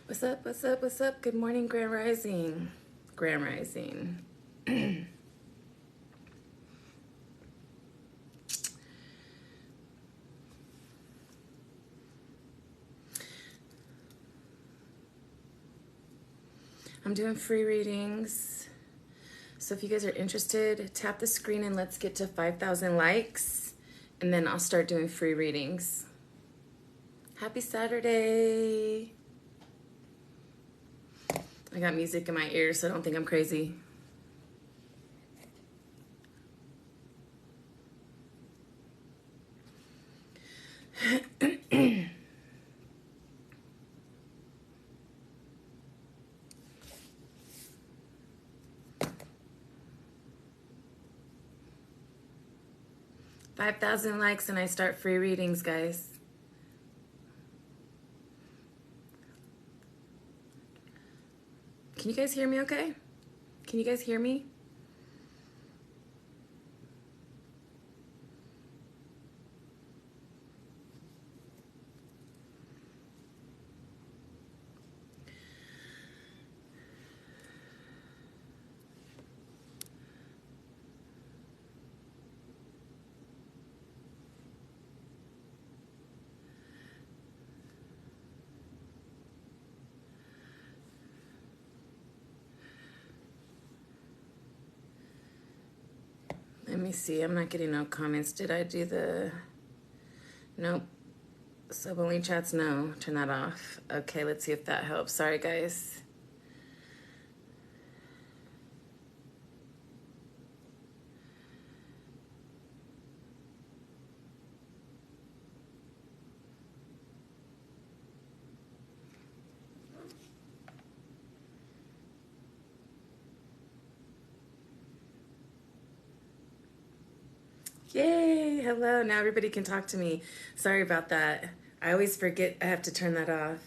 What's up? What's up? What's up? Good morning, Grand Rising. Grand Rising. 'm doing free readings. So if you guys are interested, tap the screen and let's get to 5,000 likes. And then I'll start doing free readings. Happy Saturday. I got music in my ears, so don't think I'm crazy. $5,000 likes and I start free readings, guys. Can you guys hear me okay? Can you guys hear me? Let me see. I'm not getting no comments. Did I do the... Nope. Sub only chats? No. Turn that off. Okay, let's see if that helps. Sorry, guys. Yay! Hello. Now everybody can talk to me. Sorry about that. I always forget I have to turn that off.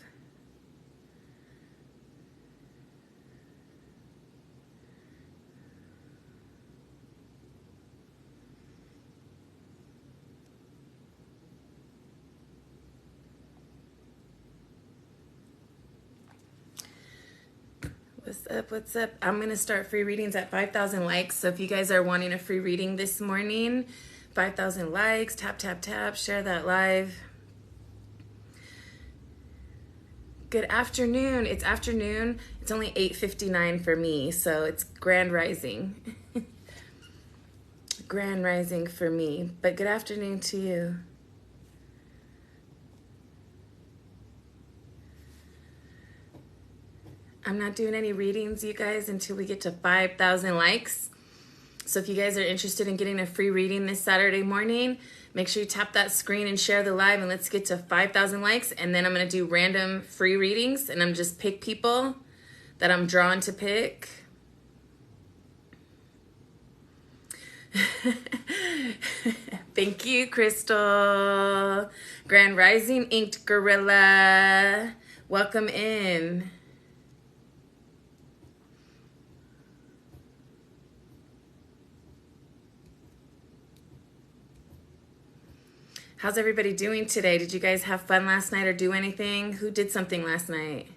What's up? What's up? I'm going to start free readings at 5,000 likes. So if you guys are wanting a free reading this morning, 5,000 likes, tap, tap, tap, share that live. Good afternoon. It's afternoon. It's only 8:59 for me, so it's Grand Rising. Grand Rising for me, but good afternoon to you. I'm not doing any readings, you guys, until we get to 5,000 likes. So if you guys are interested in getting a free reading this Saturday morning, make sure you tap that screen and share the live, and let's get to 5,000 likes. And then I'm going to do random free readings, and I'm just pick people that I'm drawn to pick. Thank you, Crystal. Grand Rising Inked Gorilla. Welcome in. How's everybody doing today? Did you guys have fun last night or do anything? Who did something last night?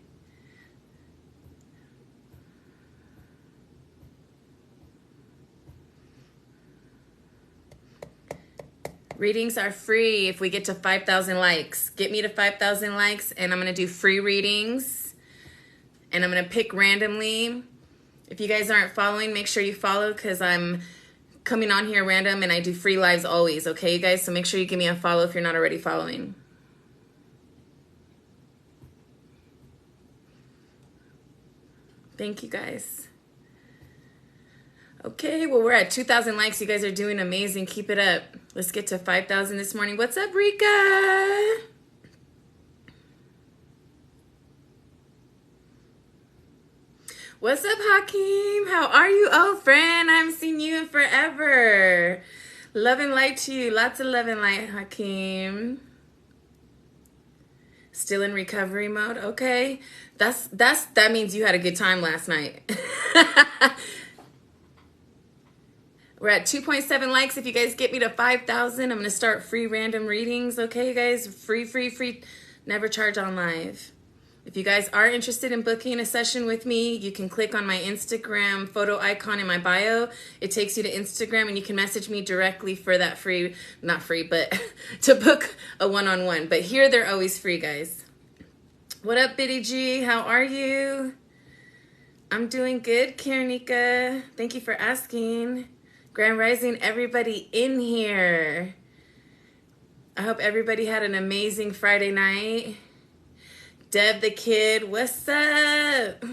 Readings are free if we get to 5,000 likes. Get me to 5,000 likes and I'm going to do free readings. And I'm going to pick randomly. If you guys aren't following, make sure you follow because I'm coming on here random and I do free lives always, okay, you guys? So make sure you give me a follow if you're not already following. Thank you, guys. Okay, well, we're at 2,000 likes. You guys are doing amazing. Keep it up. Let's get to 5,000 this morning. What's up, Rika? What's up, Hakeem? How are you, old friend? I haven't seen you in forever. Love and light to you. Lots of love and light, Hakeem. Still in recovery mode? Okay. That means you had a good time last night. We're at 2.7 likes. If you guys get me to 5,000, I'm going to start free random readings. Okay, you guys? Free. Never charge on live. If you guys are interested in booking a session with me, you can click on my Instagram photo icon in my bio. It takes you to Instagram and you can message me directly for that free, not free, but to book a one-on-one. But here they're always free, guys. What up, Biddy G? How are you? I'm doing good, Karanika. Thank you for asking. Grand Rising, everybody in here. I hope everybody had an amazing Friday night. Deb the Kid, what's up?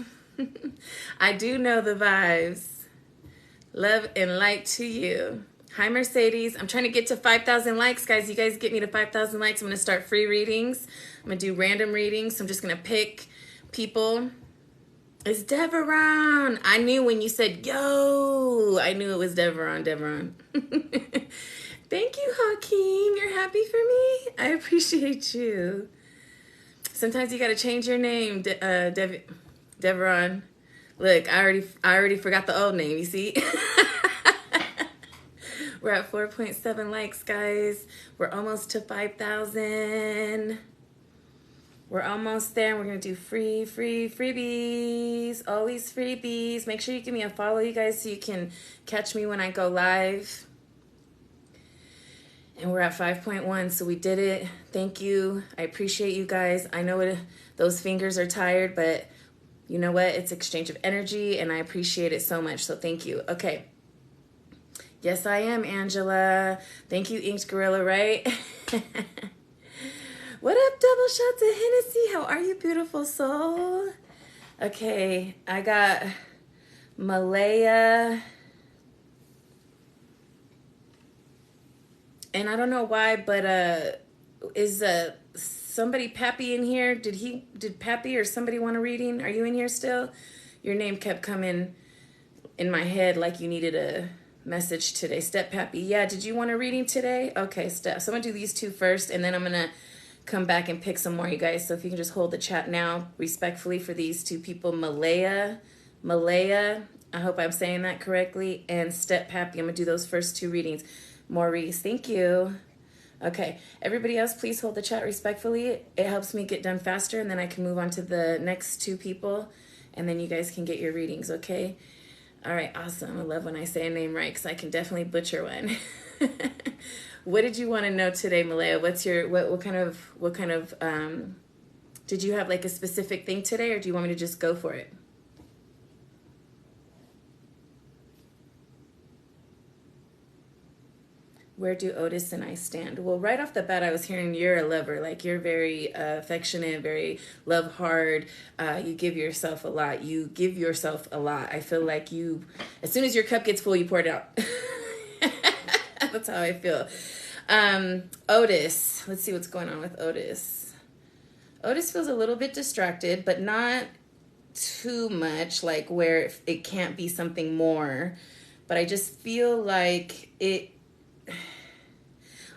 I do know the vibes. Love and light to you. Hi, Mercedes. I'm trying to get to 5,000 likes, guys. You guys get me to 5,000 likes. I'm going to start free readings. I'm going to do random readings. So I'm just going to pick people. Is Deveron? I knew when you said, yo, I knew it was Deveron. Thank you, Hakeem. You're happy for me? I appreciate you. Sometimes you got to change your name, Deveron. Look, I already forgot the old name, you see? We're at 4.7 likes, guys. We're almost to 5,000. We're almost there. We're going to do freebies. Always freebies. Make sure you give me a follow, you guys, so you can catch me when I go live. And we're at 5.1, so we did it. Thank you. I appreciate you guys. I know those fingers are tired, but you know what? It's exchange of energy, and I appreciate it so much, so thank you. Okay. Yes, I am, Angela. Thank you, Inked Gorilla, right? What up, double shots of Hennessy? How are you, beautiful soul? Okay, I got Malaya. And I don't know why, but is somebody Pappy in here? Did Pappy or somebody want a reading? Are you in here still? Your name kept coming in my head like you needed a message today. Step Pappy. Yeah, did you want a reading today? Okay, Step. So I'm going to do these two first, and then I'm going to come back and pick some more, you guys. So if you can just hold the chat now, respectfully, for these two people, Malaya, I hope I'm saying that correctly, and Step Pappy. I'm going to do those first two readings. Maurice, thank you. Okay, everybody else, please hold the chat respectfully. It helps me get done faster, and then I can move on to the next two people, and then you guys can get your readings, okay? All right, awesome. I love when I say a name right, because I can definitely butcher one. What did you want to know today, Malaya? What's your, what kind of, did you have like a specific thing today, or do you want me to just go for it? Where do Otis and I stand? Well, right off the bat, I was hearing you're a lover. Like, you're very affectionate, very love hard. You give yourself a lot. I feel like you, as soon as your cup gets full, you pour it out. That's how I feel. Otis. Let's see what's going on with Otis. Otis feels a little bit distracted, but not too much, like where it can't be something more. But I just feel like it...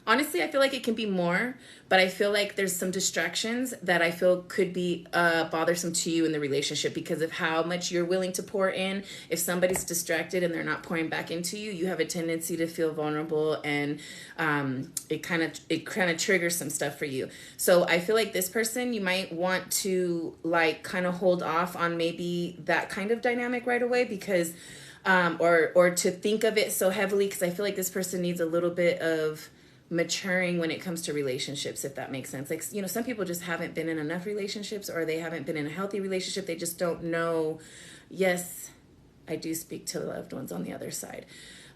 Honestly, I feel like it can be more, but I feel like there's some distractions that I feel could be bothersome to you in the relationship because of how much you're willing to pour in. If somebody's distracted and they're not pouring back into you, you have a tendency to feel vulnerable, and it kind of triggers some stuff for you. So I feel like this person, you might want to like kind of hold off on maybe that kind of dynamic right away, because or to think of it so heavily, because I feel like this person needs a little bit of maturing when it comes to relationships, if that makes sense. Like, you know, some people just haven't been in enough relationships, or they haven't been in a healthy relationship. They just don't know. Yes, I do speak to loved ones on the other side.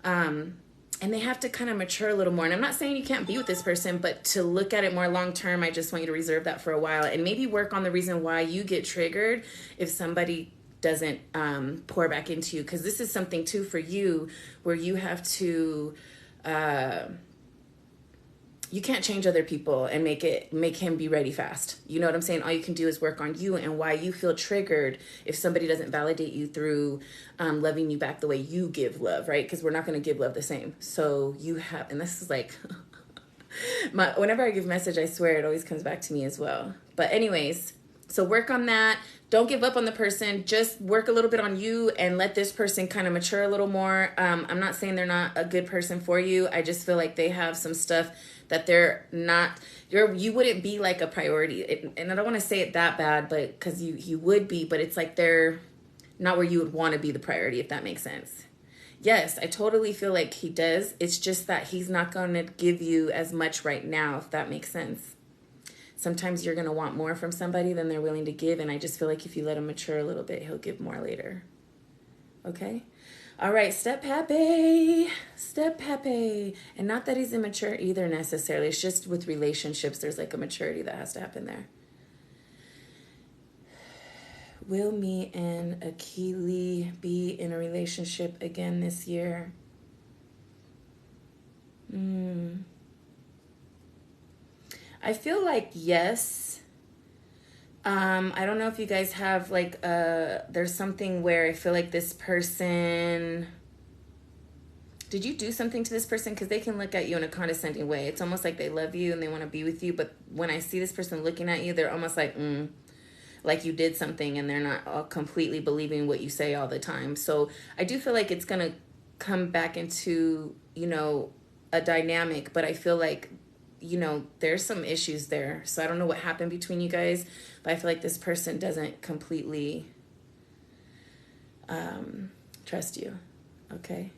And they have to kind of mature a little more. And I'm not saying you can't be with this person, but to look at it more long term, I just want you to reserve that for a while and maybe work on the reason why you get triggered if somebody doesn't pour back into you. Because this is something too for you where you have to... you can't change other people and make him be ready fast. You know what I'm saying? All you can do is work on you and why you feel triggered if somebody doesn't validate you through loving you back the way you give love, right? Because we're not going to give love the same. So you have, and this is like, whenever I give message, I swear it always comes back to me as well. But anyways, So work on that. Don't give up on the person. Just work a little bit on you and let this person kind of mature a little more. I'm not saying they're not a good person for you. I just feel like they have some stuff that they're not, you wouldn't be like a priority. And I don't want to say it that bad, but because you would be, but it's like they're not where you would want to be the priority, if that makes sense. Yes, I totally feel like he does. It's just that he's not going to give you as much right now, if that makes sense. Sometimes you're going to want more from somebody than they're willing to give. And I just feel like if you let him mature a little bit, he'll give more later. Okay? All right, step happy. Step happy. And not that he's immature either necessarily. It's just with relationships, there's like a maturity that has to happen there. Will me and Akili be in a relationship again this year? I feel like yes. I don't know if you guys have like there's something where I feel like this person, did you do something to this person? Because they can look at you in a condescending way. It's almost like they love you and they want to be with you, but when I see this person looking at you, they're almost like you did something, and they're not all completely believing what you say all the time. So I do feel like it's gonna come back into, you know, a dynamic, but I feel like, you know, there's some issues there. So I don't know what happened between you guys, but I feel like this person doesn't completely trust you. Okay.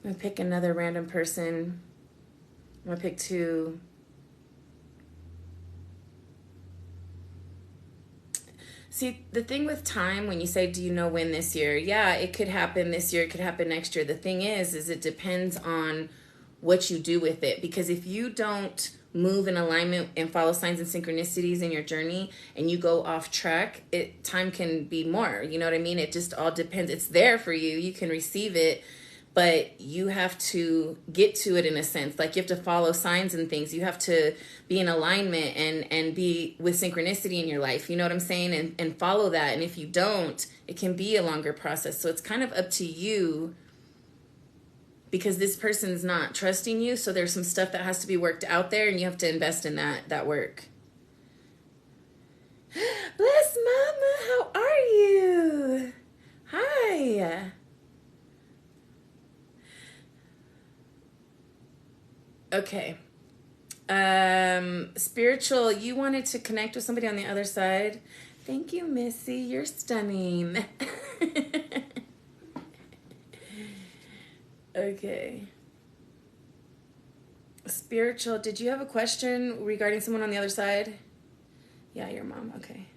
I'm going to pick another random person. I'm going to pick two. See, the thing with time, when you say, do you know when this year? Yeah, it could happen this year. It could happen next year. The thing is it depends on what you do with it. Because if you don't move in alignment and follow signs and synchronicities in your journey and you go off track, time can be more. You know what I mean? It just all depends. It's there for you. You can receive it. But you have to get to it in a sense. Like you have to follow signs and things. You have to be in alignment and be with synchronicity in your life. You know what I'm saying? And follow that. And if you don't, it can be a longer process. So it's kind of up to you, because this person's not trusting you. So there's some stuff that has to be worked out there, and you have to invest in that work. Bless Mama, how are you? Hi. Okay. Spiritual, you wanted to connect with somebody on the other side. Thank you, Missy. You're stunning. Okay. Spiritual, did you have a question regarding someone on the other side? Yeah, your mom. Okay.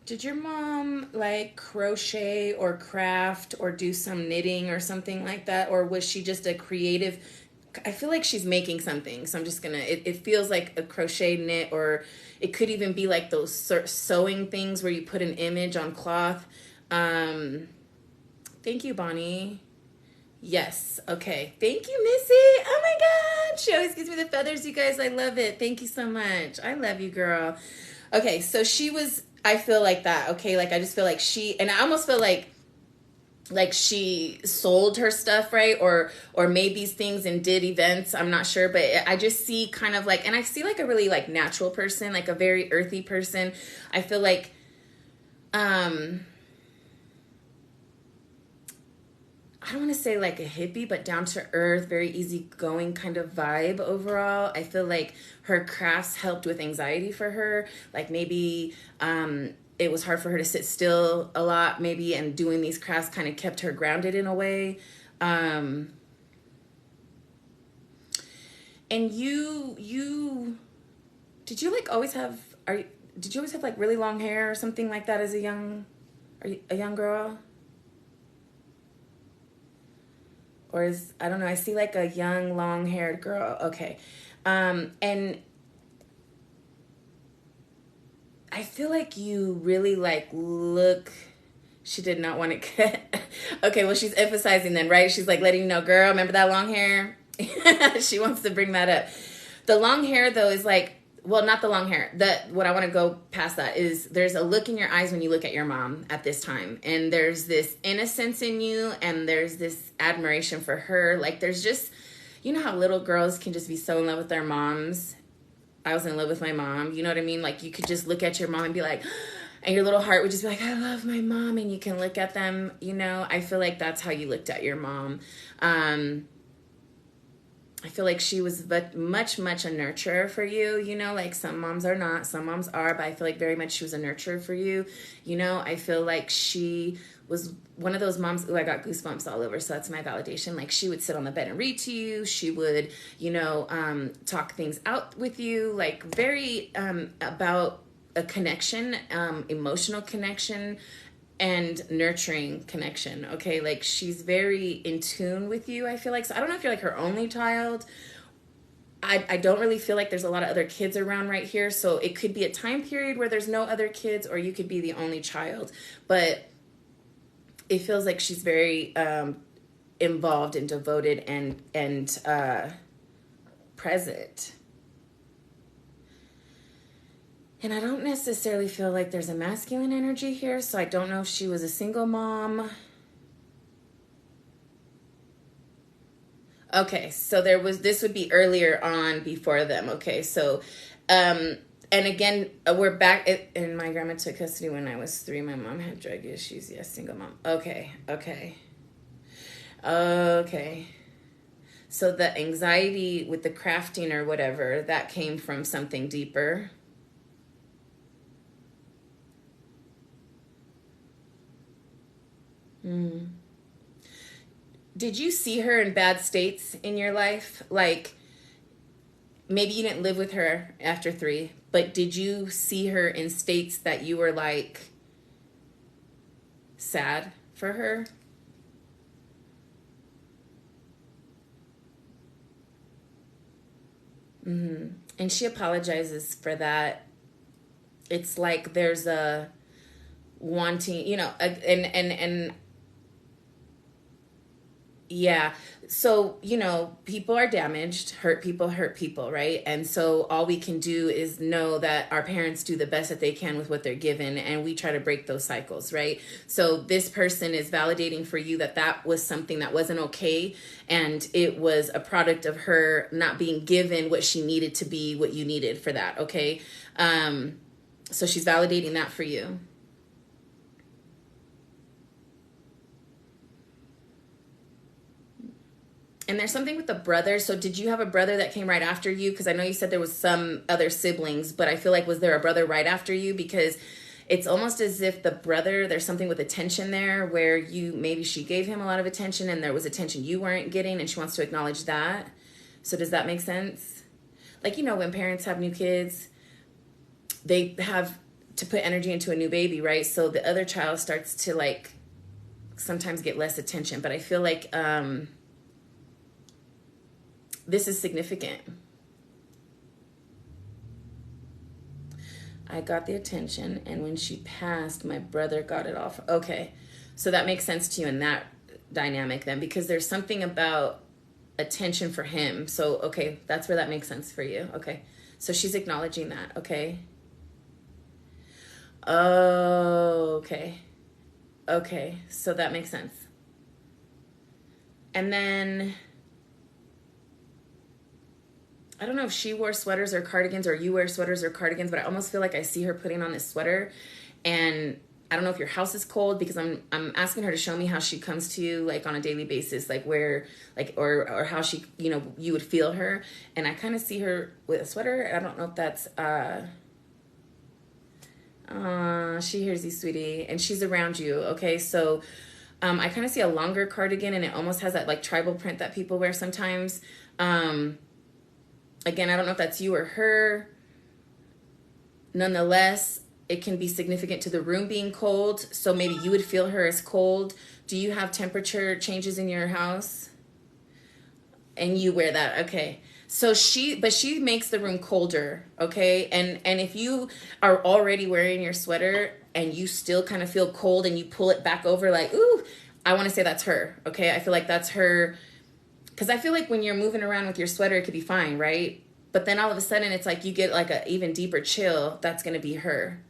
Did your mom like crochet or craft or do some knitting or something like that? Or was she just a creative? I feel like she's making something. So I'm just going to, it feels like a crochet knit, or it could even be like those sewing things where you put an image on cloth. Thank you, Bonnie. Yes. Okay. Thank you, Missy. Oh my God. She always gives me the feathers, you guys. I love it. Thank you so much. I love you, girl. Okay. So she was, I feel like that. Okay. Like, I just feel like and I almost feel like she sold her stuff, right? Or made these things and did events. I'm not sure, but I just see kind of like, and I see like a really like natural person, like a very earthy person. I feel like, I don't want to say like a hippie, but down to earth, very easygoing kind of vibe overall. I feel like her crafts helped with anxiety for her. Like maybe it was hard for her to sit still a lot, maybe, and doing these crafts kind of kept her grounded in a way. And you did you like always have did you always have like really long hair or something like that as a young girl? Or I don't know, I see like a young, long-haired girl. Okay. And I feel like you really like she did not want to cut. Okay, well, she's emphasizing then, right? She's like letting you know, girl, remember that long hair? She wants to bring that up. The long hair, though, is like, well, not the long hair. What I want to go past that is there's a look in your eyes when you look at your mom at this time. And there's this innocence in you, and there's this admiration for her. Like, there's just, you know how little girls can just be so in love with their moms? I was in love with my mom. You know what I mean? Like, you could just look at your mom and be like, and your little heart would just be like, I love my mom. And you can look at them, you know? I feel like that's how you looked at your mom. I feel like she was much a nurturer for you, you know, like some moms are not, some moms are, but I feel like very much she was a nurturer for you. You know, I feel like she was one of those moms. Ooh, I got goosebumps all over. So that's my validation. Like, she would sit on the bed and read to you. She would, you know, talk things out with you, like very about a connection, emotional connection, and nurturing connection. Okay, like she's very in tune with you, I feel like. So I don't know if you're like her only child. I don't really feel like there's a lot of other kids around right here. So it could be a time period where there's no other kids, or you could be the only child. But it feels like she's very involved and devoted and present. And I don't necessarily feel like there's a masculine energy here, so I don't know if she was a single mom. Okay, so this would be earlier on before them. Okay, so, and again, we're back, and my grandma took custody when I was 3. My mom had drug issues. Yes, single mom. Okay. So the anxiety with the crafting or whatever, that came from something deeper. Did you see her in bad states in your life? Like, maybe you didn't live with her after 3, but did you see her in states that you were like sad for her? And she apologizes for that. It's like there's a wanting, you know, and yeah. So, you know, people are damaged, hurt people, right? And so all we can do is know that our parents do the best that they can with what they're given, and we try to break those cycles, right? So this person is validating for you that that was something that wasn't okay, and it was a product of her not being given what she needed to be, what you needed for that, okay? So she's validating that for you. And there's something with the brother. So did you have a brother that came right after you? Because I know you said there was some other siblings, but I feel like, was there a brother right after you? Because it's almost as if the brother, there's something with attention there where maybe she gave him a lot of attention and there was attention you weren't getting, and she wants to acknowledge that. So does that make sense? Like, you know, when parents have new kids, they have to put energy into a new baby, right? So the other child starts to like sometimes get less attention. But I feel like this is significant. I got the attention, and when she passed, my brother got it off. Okay, so that makes sense to you in that dynamic then, because there's something about attention for him. So, okay, that's where that makes sense for you. Okay, so she's acknowledging that, okay? Oh, okay, so that makes sense. And then I don't know if she wore sweaters or cardigans, or you wear sweaters or cardigans, but I almost feel like I see her putting on this sweater. And I don't know if your house is cold, because I'm asking her to show me how she comes to you, like on a daily basis, like where, like, or how she, you know, you would feel her. And I kind of see her with a sweater. I don't know if that's, she hears you, sweetie, and she's around you. Okay. So, I kind of see a longer cardigan, and it almost has that like tribal print that people wear sometimes. Again, I don't know if that's you or her. Nonetheless, it can be significant to the room being cold. So maybe you would feel her as cold. Do you have temperature changes in your house? And you wear that, okay. So she makes the room colder, okay? And if you are already wearing your sweater and you still kind of feel cold and you pull it back over like, ooh, I want to say that's her, okay? I feel like that's her. Because I feel like when you're moving around with your sweater, it could be fine, right? But then all of a sudden it's like you get like a even deeper chill. That's going to be her.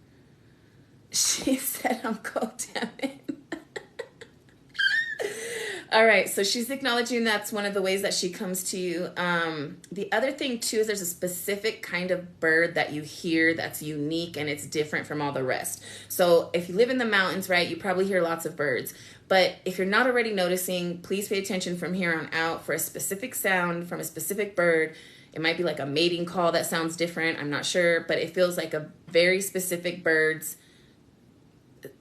She said, I'm co-damning. All right, so she's acknowledging that's one of the ways that she comes to you. The other thing, too, is there's a specific kind of bird that you hear that's unique and it's different from all the rest. So if you live in the mountains, right, you probably hear lots of birds. But if you're not already noticing, please pay attention from here on out for a specific sound from a specific bird. It might be like a mating call that sounds different. I'm not sure, but it feels like a very specific bird's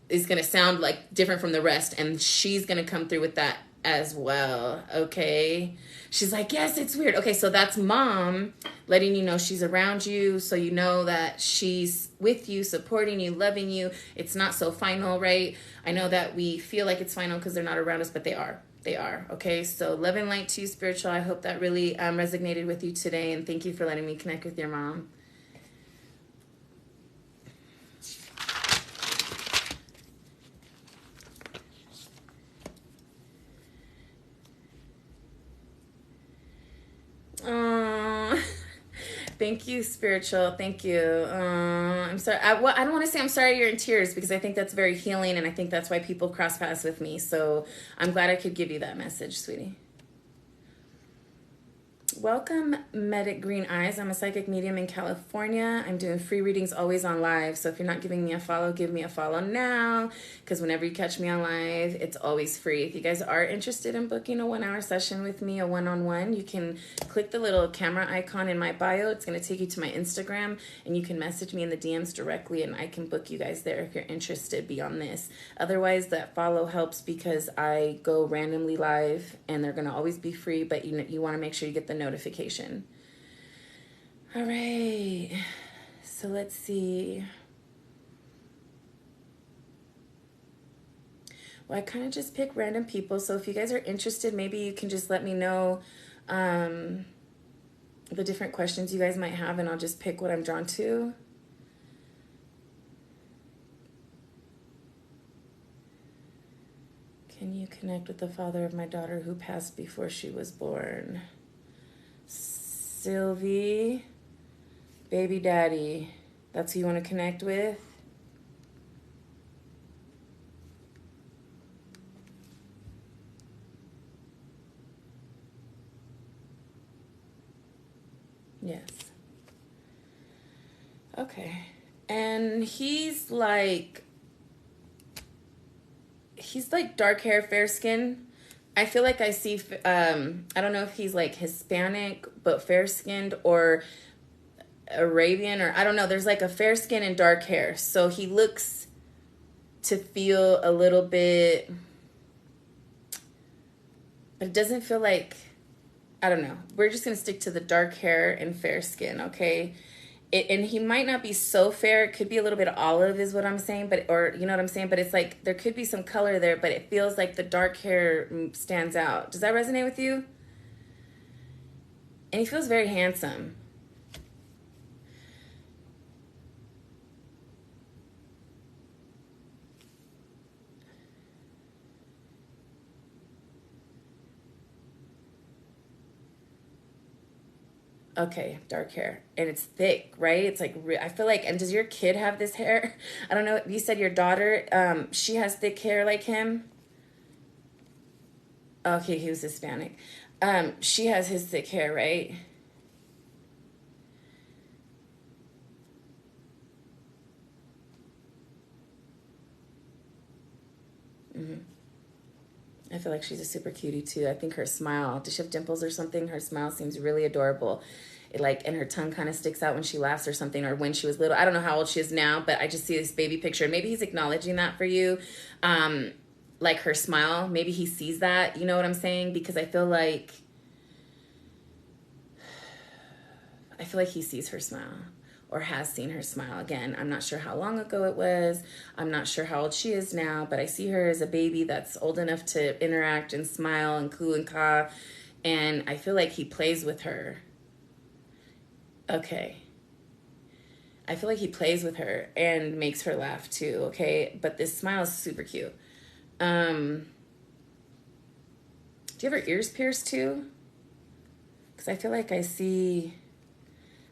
is going to sound like different from the rest. And she's going to come through with that as well. Okay. She's like, yes, it's weird. Okay. So that's mom letting you know she's around you. So you know that she's with you, supporting you, loving you. It's not so final, right? I know that we feel like it's final because they're not around us, but they are. They are. Okay. So love and light to you, spiritual. I hope that really resonated with you today. And thank you for letting me connect with your mom. Thank you, spiritual. Thank you. I'm sorry. I don't want to say I'm sorry you're in tears because I think that's very healing, and I think that's why people cross paths with me. So I'm glad I could give you that message, sweetie. Welcome, Medic Green Eyes. I'm a psychic medium in California. I'm doing free readings always on live. So if you're not giving me a follow, give me a follow now. Because whenever you catch me on live, it's always free. If you guys are interested in booking a 1-hour session with me, a one-on-one, you can click the little camera icon in my bio. It's going to take you to my Instagram. And you can message me in the DMs directly. And I can book you guys there if you're interested beyond this. Otherwise, that follow helps because I go randomly live. And they're going to always be free. But you want to make sure you get the notification. All right, so let's see. Well, I kind of just pick random people, so if you guys are interested, maybe you can just let me know the different questions you guys might have, and I'll just pick what I'm drawn to. Can you connect with the father of my daughter who passed before she was born? Sylvie, baby daddy, that's who you want to connect with? Yes. Okay. And he's like dark hair, fair skin. I feel like I see, I don't know if he's like Hispanic, but fair skinned, or Arabian, or I don't know. There's like a fair skin and dark hair. So he looks to feel a little bit, but it doesn't feel like, I don't know. We're just going to stick to the dark hair and fair skin, okay? And he might not be so fair. It could be a little bit olive is what I'm saying, but, or you know what I'm saying? But it's like there could be some color there, but it feels like the dark hair stands out. Does that resonate with you? And he feels very handsome. Okay, dark hair. And it's thick, right? It's like, I feel like, and does your kid have this hair? I don't know. You said your daughter, she has thick hair like him? Okay, he was Hispanic. She has his thick hair, right? Mm-hmm. I feel like she's a super cutie too. I think her smile, does she have dimples or something? Her smile seems really adorable. It like, and her tongue kind of sticks out when she laughs or something, or when she was little. I don't know how old she is now, but I just see this baby picture. Maybe he's acknowledging that for you. Like her smile, maybe he sees that, you know what I'm saying? Because I feel like he sees her smile, or has seen her smile. Again, I'm not sure how long ago it was. I'm not sure how old she is now, but I see her as a baby that's old enough to interact and smile and coo and caw. And I feel like he plays with her. Okay. I feel like he plays with her and makes her laugh too, okay? But this smile is super cute. Do you have her ears pierced too? Because I feel like I see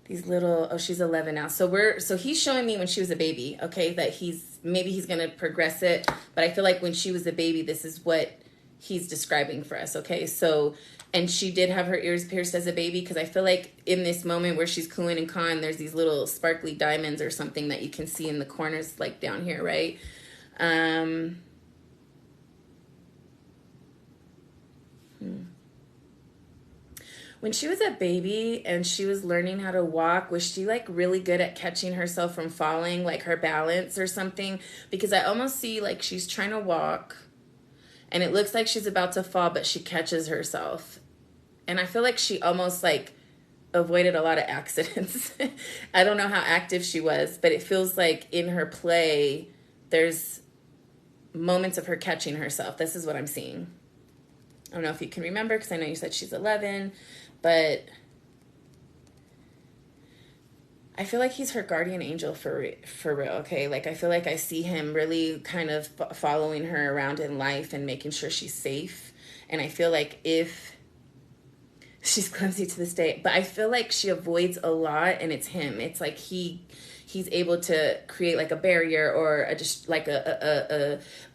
these little, oh, she's 11 now. So he's showing me when she was a baby, okay, that maybe he's going to progress it. But I feel like when she was a baby, this is what he's describing for us, okay? So, and she did have her ears pierced as a baby, because I feel like in this moment where she's cooing and cawing, there's these little sparkly diamonds or something that you can see in the corners, like down here, right? When she was a baby and she was learning how to walk, was she like really good at catching herself from falling, like her balance or something? Because I almost see like she's trying to walk and it looks like she's about to fall, but she catches herself. And I feel like she almost like avoided a lot of accidents. I don't know how active she was, but it feels like in her play, there's moments of her catching herself. This is what I'm seeing. I don't know if you can remember, because I know you said she's 11, but I feel like he's her guardian angel for real, okay? Like, I feel like I see him really kind of following her around in life and making sure she's safe. And I feel like if she's clumsy to this day, but I feel like she avoids a lot, and it's him. It's like he's able to create like a barrier or just like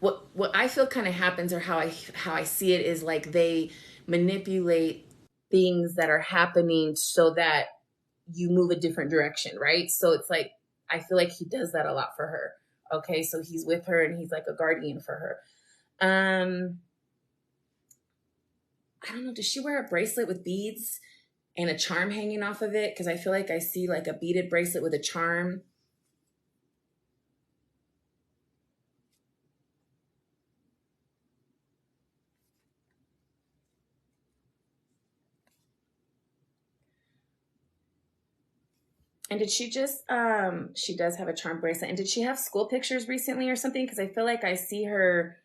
what I feel kind of happens, or how I see it, is like they manipulate things that are happening so that you move a different direction, right? So it's like I feel like he does that a lot for her. Okay, so he's with her and he's like a guardian for her. I don't know, does she wear a bracelet with beads and a charm hanging off of it? Because I feel like I see like a beaded bracelet with a charm. And did she just, she does have a charm bracelet. And did she have school pictures recently or something? Because I feel like I see her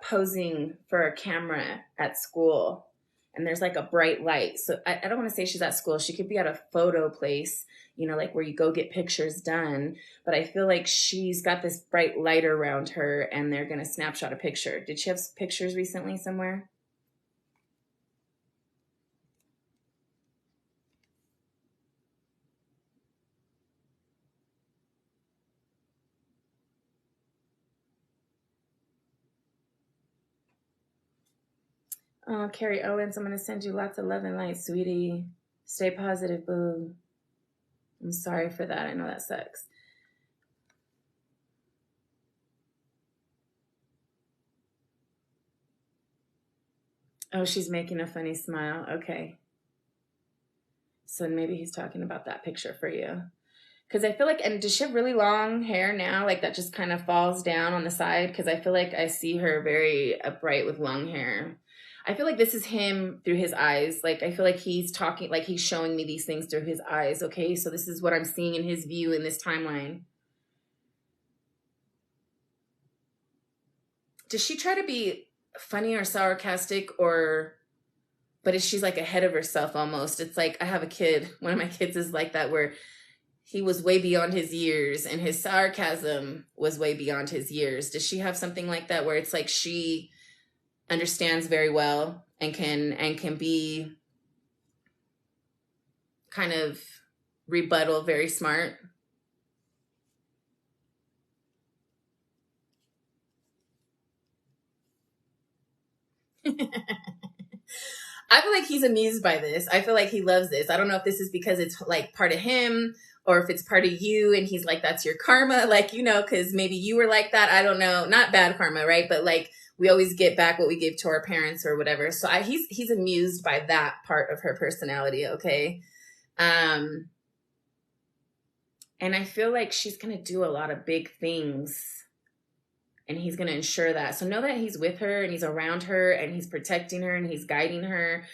posing for a camera at school. And there's like a bright light. So I don't want to say she's at school. She could be at a photo place, you know, like where you go get pictures done. But I feel like she's got this bright light around her and they're going to snapshot a picture. Did she have pictures recently somewhere? Oh, Carrie Owens, I'm going to send you lots of love and light, sweetie. Stay positive, boo. I'm sorry for that. I know that sucks. Oh, she's making a funny smile. Okay. So maybe he's talking about that picture for you. Because I feel like, and does she have really long hair now? Like that just kind of falls down on the side? Because I feel like I see her very upright with long hair. I feel like this is him through his eyes. Like I feel like he's talking, like he's showing me these things through his eyes. Okay, so this is what I'm seeing in his view in this timeline. Does she try to be funny or sarcastic, or but she's like ahead of herself almost? It's like I have a kid. One of my kids is like that, where he was way beyond his years and his sarcasm was way beyond his years. Does she have something like that, where it's like she understands very well and can be kind of rebuttal, very smart? I feel like he's amused by this. I feel like he loves this. I don't know if this is because it's like part of him or if it's part of you and he's like, that's your karma. Like, you know, because maybe you were like that. I don't know. Not bad karma, right? But like we always get back what we gave to our parents or whatever. So he's amused by that part of her personality. Okay. Um, and I feel like she's going to do a lot of big things and he's going to ensure that. So know that he's with her and he's around her and he's protecting her and he's guiding her.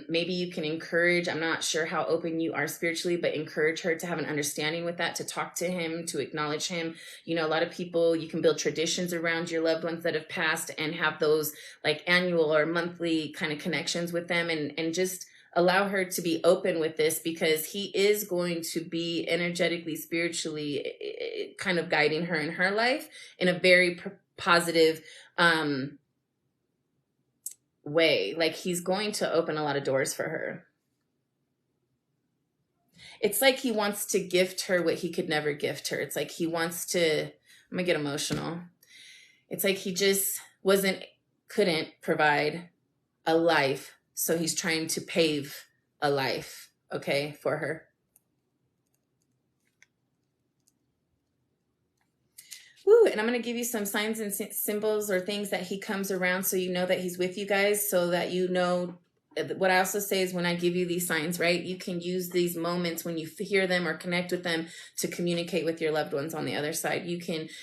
Maybe you can encourage, I'm not sure how open you are spiritually, but encourage her to have an understanding with that, to talk to him, to acknowledge him. You know, a lot of people, you can build traditions around your loved ones that have passed and have those like annual or monthly kind of connections with them, and just allow her to be open with this, because he is going to be energetically, spiritually kind of guiding her in her life in a very positive way. Like he's going to open a lot of doors for her. It's like he wants to gift her what he could never gift her. It's like he wants to, I'm gonna get emotional. It's like he just couldn't provide a life. So he's trying to pave a life, okay, for her. Woo, and I'm going to give you some signs and symbols or things that he comes around so you know that he's with you guys, so that you know. What I also say is when I give you these signs, right, you can use these moments when you hear them or connect with them to communicate with your loved ones on the other side.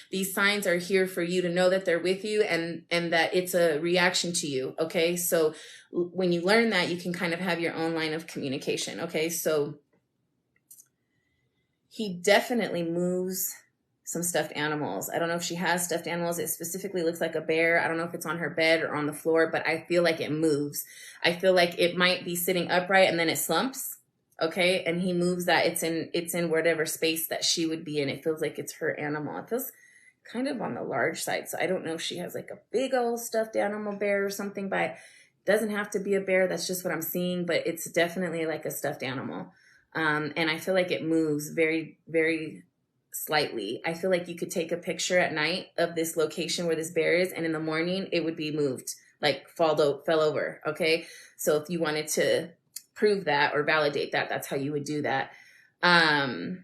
These signs are here for you to know that they're with you and that it's a reaction to you, okay? So when you learn that, you can kind of have your own line of communication, okay? So he definitely moves some stuffed animals. I don't know if she has stuffed animals. It specifically looks like a bear. I don't know if it's on her bed or on the floor, but I feel like it moves. I feel like it might be sitting upright and then it slumps. Okay. And he moves that. It's in whatever space that she would be in. It feels like it's her animal. It feels kind of on the large side. So I don't know if she has like a big old stuffed animal bear or something, but it doesn't have to be a bear. That's just what I'm seeing, but it's definitely like a stuffed animal. And I feel like it moves very, very slightly. I feel like you could take a picture at night of this location where this bear is, and in the morning it would be moved, like fell over. Okay. So if you wanted to prove that or validate that, that's how you would do that. And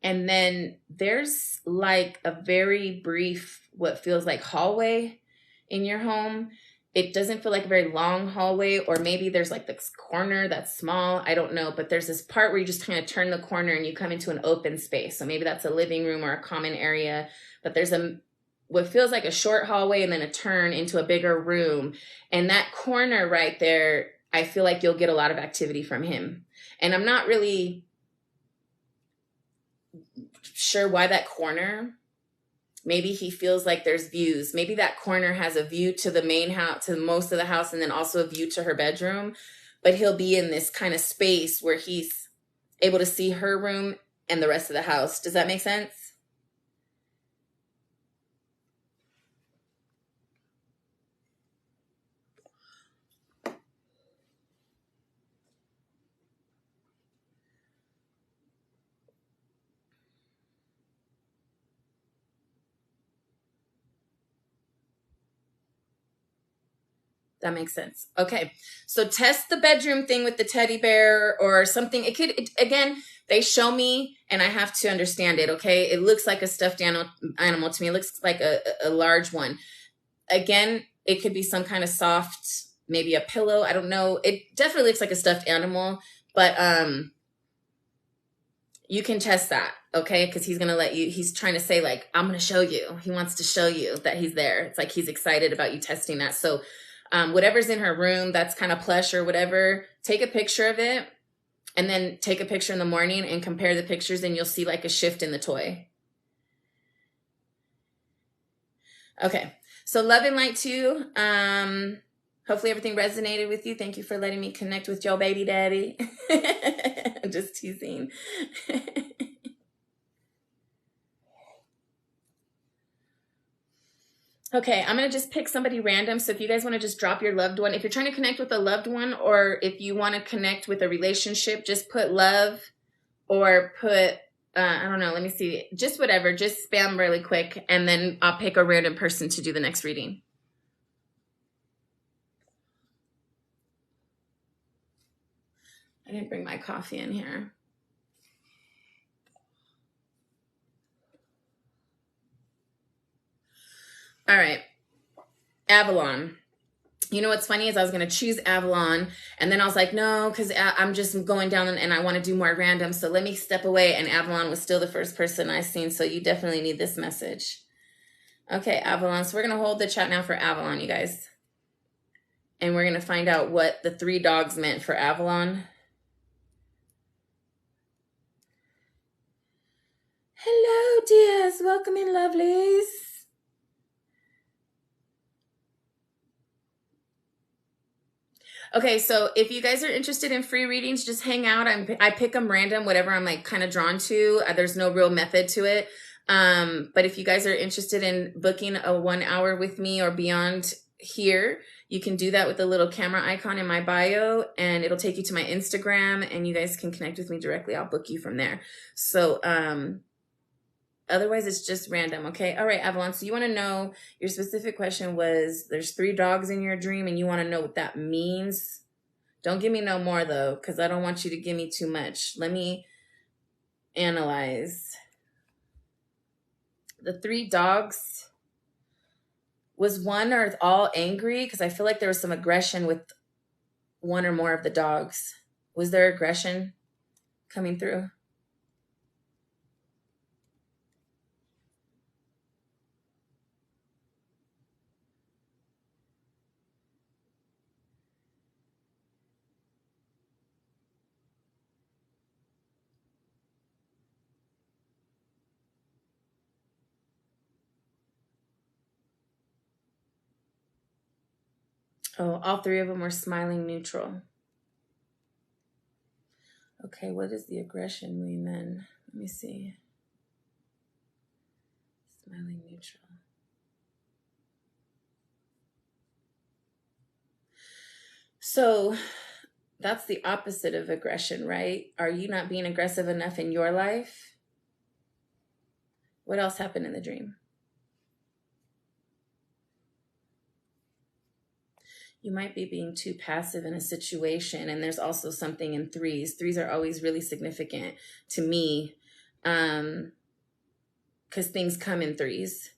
then there's like a very brief, what feels like hallway in your home. It doesn't feel like a very long hallway, or maybe there's like this corner that's small. I don't know, but there's this part where you just kind of turn the corner and you come into an open space. So maybe that's a living room or a common area, but there's what feels like a short hallway and then a turn into a bigger room. And that corner right there, I feel like you'll get a lot of activity from him. And I'm not really sure why that corner. Maybe he feels like there's views. Maybe that corner has a view to the main house, to most of the house, and then also a view to her bedroom. But he'll be in this kind of space where he's able to see her room and the rest of the house. Does that make sense? That makes sense. Okay. So test the bedroom thing with the teddy bear or something. Again, they show me and I have to understand it. Okay. It looks like a stuffed animal to me. It looks like a large one. Again, it could be some kind of soft, maybe a pillow. I don't know. It definitely looks like a stuffed animal, but, you can test that. Okay. Cause he's going to he's trying to say like, I'm going to show you. He wants to show you that he's there. It's like, he's excited about you testing that. So, whatever's in her room, that's kind of plush or whatever, take a picture of it and then take a picture in the morning and compare the pictures and you'll see like a shift in the toy. Okay. So love and light to you. Hopefully everything resonated with you. Thank you for letting me connect with your baby daddy. I'm just teasing. Okay, I'm going to just pick somebody random. So if you guys want to just drop your loved one, if you're trying to connect with a loved one, or if you want to connect with a relationship, just put love or put, I don't know, let me see, just whatever, just spam really quick. And then I'll pick a random person to do the next reading. I didn't bring my coffee in here. All right. Avalon. You know what's funny is I was going to choose Avalon and then I was like, no, because I'm just going down and I want to do more random. So let me step away. And Avalon was still the first person I seen. So you definitely need this message. Okay, Avalon. So we're going to hold the chat now for Avalon, you guys. And we're going to find out what the 3 dogs meant for Avalon. Hello, dears. Welcome in, lovelies. Okay, so if you guys are interested in free readings, just hang out. I pick them random, whatever I'm like kind of drawn to. There's no real method to it. But if you guys are interested in booking a 1 hour with me or beyond, here. You can do that with the little camera icon in my bio, and it'll take you to my Instagram, and you guys can connect with me directly. I'll book you from there. So otherwise it's just random. Okay. All right, Avalon. So you want to know, your specific question was, there's 3 dogs in your dream and you want to know what that means. Don't give me no more though, because I don't want you to give me too much. Let me analyze. The 3 dogs, was one or all angry? Because I feel like there was some aggression with one or more of the dogs. Was there aggression coming through? Oh, all 3 of them were smiling neutral. Okay, what does the aggression mean then? Let me see. Smiling neutral. So that's the opposite of aggression, right? Are you not being aggressive enough in your life? What else happened in the dream? You might be being too passive in a situation. And there's also something in 3s. 3s are always really significant to me, because things come in 3s.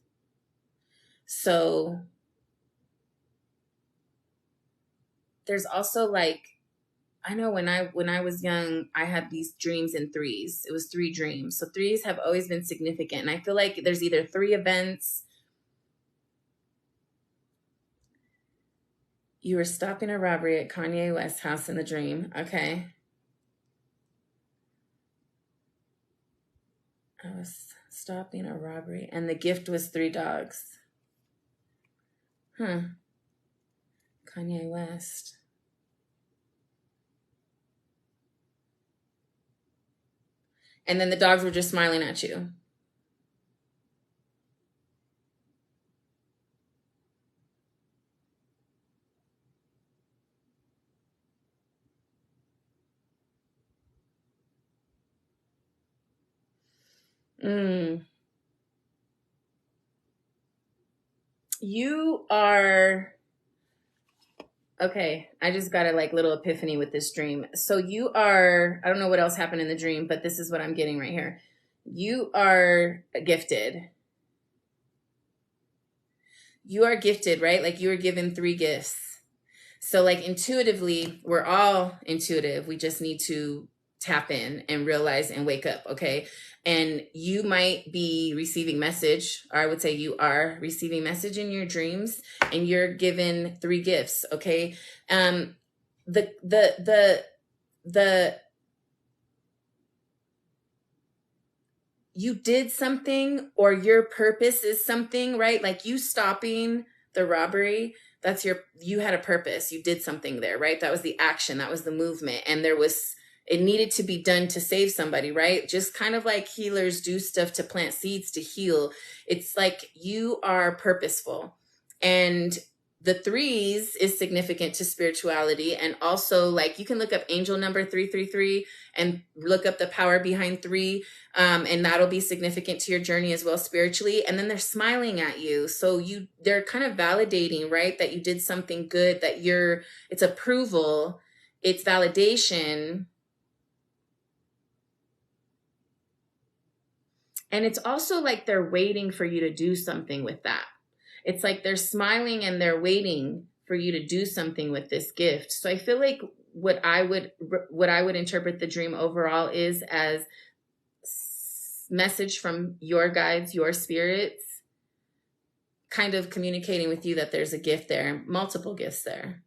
So there's also like, I know when I was young, I had these dreams in 3s. It was 3 dreams. So 3s have always been significant. And I feel like there's either 3 events. You were stopping a robbery at Kanye West's house in the dream. Okay. I was stopping a robbery. And the gift was 3 dogs. Kanye West. And then the dogs were just smiling at you. You are, okay, I just got a like little epiphany with this dream. So you are, I don't know what else happened in the dream, but this is what I'm getting right here. You are gifted. You are gifted, right? Like you were given 3 gifts. So like intuitively, we're all intuitive. We just need to tap in and realize and wake up, okay? And you might be receiving message, or I would say you are receiving message in your dreams, and you're given 3 gifts, okay? You did something, or your purpose is something, right? Like you stopping the robbery, that's you had a purpose. You did something there, right? That was the action. That was the movement. And it needed to be done to save somebody, right? Just kind of like healers do stuff to plant seeds to heal. It's like you are purposeful. And the 3s is significant to spirituality. And also like you can look up angel number 333 and look up the power behind 3. And that'll be significant to your journey as well spiritually. And then they're smiling at you. So they're kind of validating, right? That you did something good, that it's approval, it's validation. And it's also like they're waiting for you to do something with that. It's like they're smiling and they're waiting for you to do something with this gift. So I feel like what I would interpret the dream overall is as message from your guides, your spirits, kind of communicating with you that there's a gift there, multiple gifts there.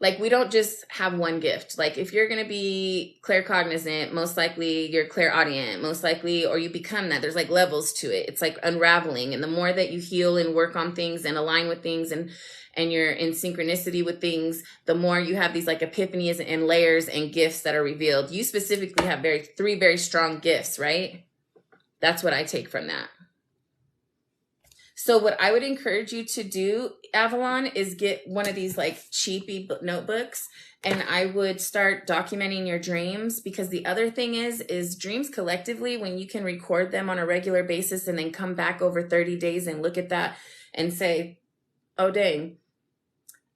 Like we don't just have one gift. Like if you're going to be claircognizant, most likely you're clairaudient, most likely, or you become that. There's like levels to it. It's like unraveling. And the more that you heal and work on things and align with things and you're in synchronicity with things, the more you have these like epiphanies and layers and gifts that are revealed. You specifically have 3 very strong gifts, right? That's what I take from that. So what I would encourage you to do, Avalon, is get one of these like cheapy notebooks, and I would start documenting your dreams, because the other thing is dreams collectively, when you can record them on a regular basis and then come back over 30 days and look at that and say, oh, dang,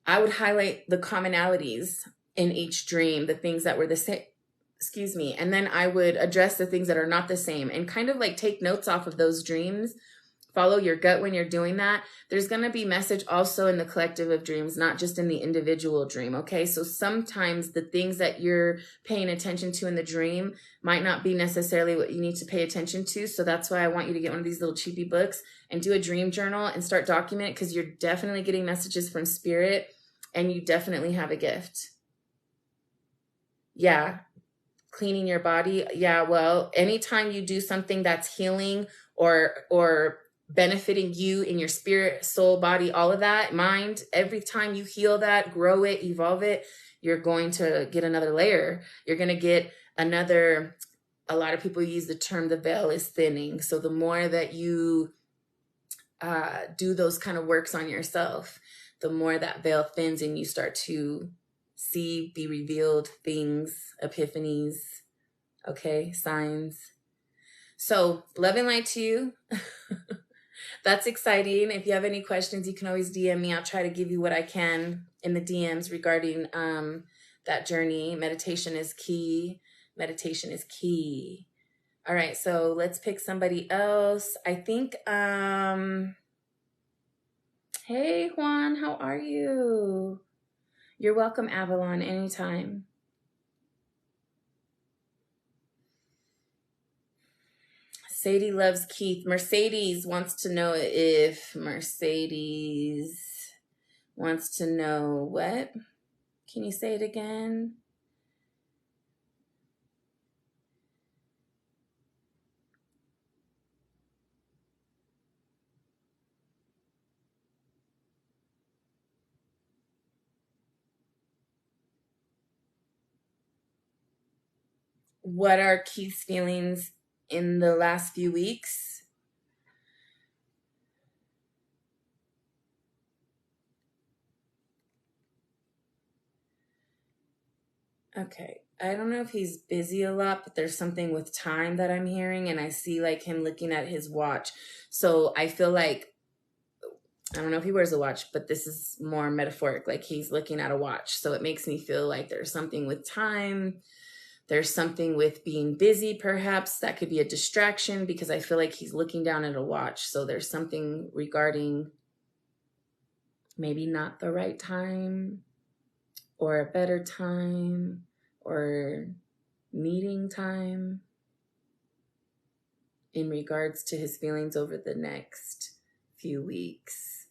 I would highlight the commonalities in each dream, the things that were the same, excuse me. And then I would address the things that are not the same and kind of like take notes off of those dreams. Follow your gut when you're doing that. There's going to be message also in the collective of dreams, not just in the individual dream. Okay. So sometimes the things that you're paying attention to in the dream might not be necessarily what you need to pay attention to. So that's why I want you to get one of these little cheapy books and do a dream journal and start documenting it, because you're definitely getting messages from spirit and you definitely have a gift. Yeah. Cleaning your body. Yeah. Well, anytime you do something that's healing or benefiting you in your spirit, soul, body, all of that, mind, every time you heal that, grow it, evolve it, you're going to get another layer. You're going to get another, a lot of people use the term, the veil is thinning. So the more that you do those kind of works on yourself, the more that veil thins and you start to see, be revealed things, epiphanies, okay, signs. So love and light to you. That's exciting. If you have any questions, you can always DM me. I'll try to give you what I can in the DMs regarding that journey. Meditation is key. Meditation is key. All right, so let's pick somebody else. I think, hey, Juan, how are you? You're welcome, Avalon, anytime. Sadie loves Keith. Mercedes wants to know if Mercedes wants to know what? Can you say it again? What are Keith's feelings in the last few weeks? Okay. I don't know if he's busy a lot, but there's something with time that I'm hearing, and I see like him looking at his watch. So I feel like, I don't know if he wears a watch, but this is more metaphoric, like he's looking at a watch. So it makes me feel like there's something with time. There's something with being busy, perhaps. That could be a distraction, because I feel like he's looking down at a watch. So there's something regarding maybe not the right time or a better time or meeting time in regards to his feelings over the next few weeks.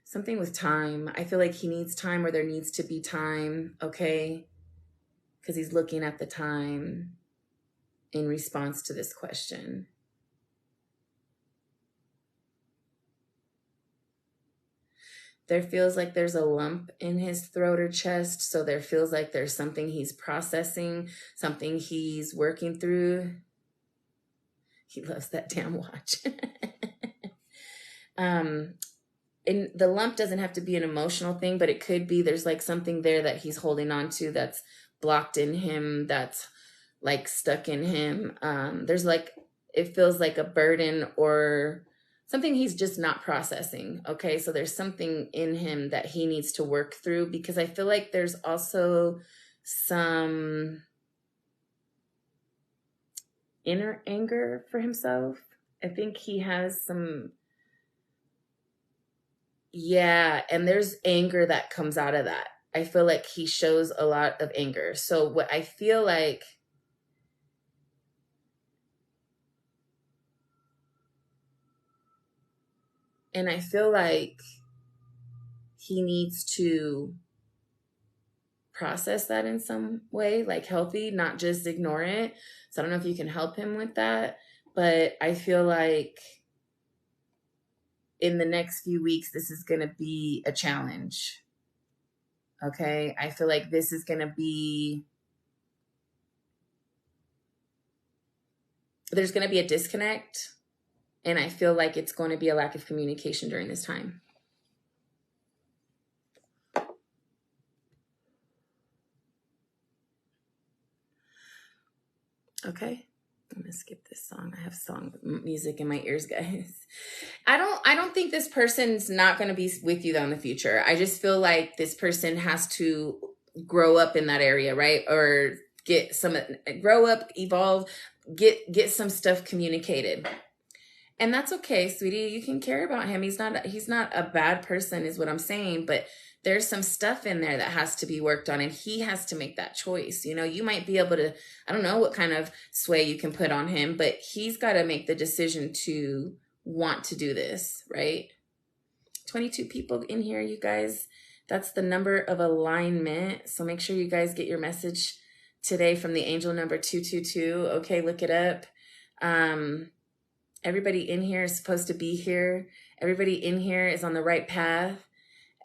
Something with time. I feel like he needs time, or there needs to be time, okay? Because he's looking at the time in response to this question. There feels like there's a lump in his throat or chest. So there feels like there's something he's processing, something he's working through. He loves that damn watch. And the lump doesn't have to be an emotional thing, but it could be there's like something there that he's holding on to that's blocked in him, that's like stuck in him. There's like, it feels like a burden or something he's just not processing. Okay. So there's something in him that he needs to work through, because I feel like there's also some inner anger for himself. I think he has some, yeah. And there's anger that comes out of that. I feel like he shows a lot of anger. So what I feel like, and I feel like he needs to process that in some way, like healthy, not just ignore it. So I don't know if you can help him with that, but I feel like in the next few weeks, this is going to be a challenge. Okay. I feel like this is going to be, there's going to be a disconnect And I feel like it's going to be a lack of communication during this time. Okay. I'm gonna skip this song. I have song music in my ears, guys. I don't think this person's not gonna be with you though in the future. I just feel like this person has to grow up in that area, right? Or grow up, evolve, get some stuff communicated. And that's okay, sweetie. You can care about him. He's not a bad person, is what I'm saying, but there's some stuff in there that has to be worked on, and he has to make that choice. You know, you might be able to, I don't know what kind of sway you can put on him, but he's got to make the decision to want to do this, right? 22 people in here, you guys. That's the number of alignment. So make sure you guys get your message today from the angel number 222. Okay, look it up. Everybody in here is supposed to be here. Everybody in here is on the right path.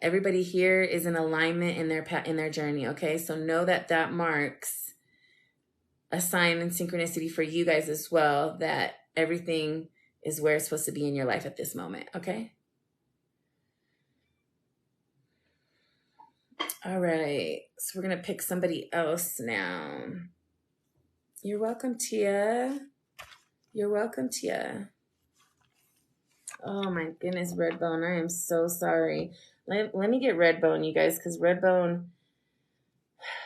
Everybody here is in alignment in their journey, okay? So know that that marks a sign and synchronicity for you guys as well, that everything is where it's supposed to be in your life at this moment, okay? All right, so we're going to pick somebody else now. You're welcome, Tia. You're welcome, Tia. Oh my goodness, Redbone, I am so sorry. Let me get Redbone, you guys, because Redbone,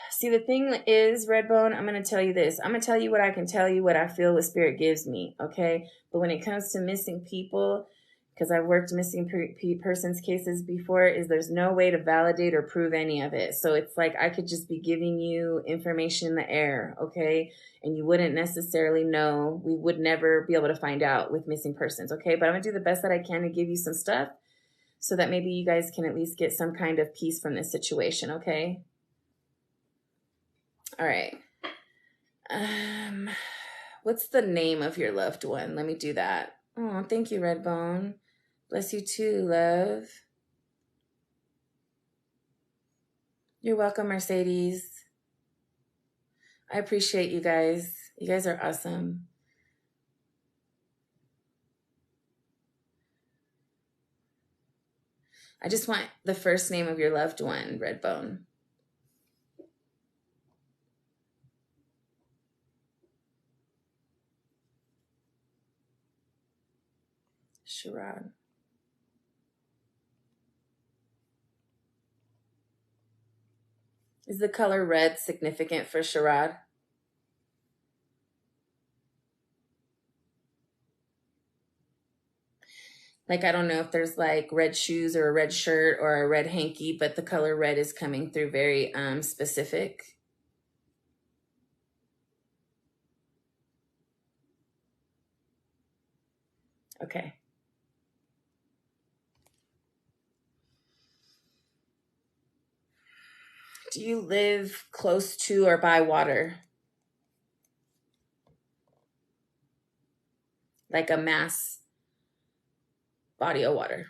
see, the thing is, Redbone, I'm going to tell you this. I'm going to tell you what I can tell you, what I feel, what Spirit gives me, okay? But when it comes to missing people, because I've worked missing persons cases before, is there's no way to validate or prove any of it. So it's like I could just be giving you information in the air, okay? And you wouldn't necessarily know. We would never be able to find out with missing persons, okay? But I'm going to do the best that I can to give you some stuff so that maybe you guys can at least get some kind of peace from this situation, okay? All right. What's the name of your loved one? Let me do that. Oh, thank you, Redbone. Bless you too, love. You're welcome, Mercedes. I appreciate you guys. You guys are awesome. I just want the first name of your loved one, Redbone. Sharad. Is the color red significant for Sharad? Like, I don't know if there's like red shoes or a red shirt or a red hanky, but the color red is coming through very specific. Okay. Do you live close to or by water? Like a mass body of water?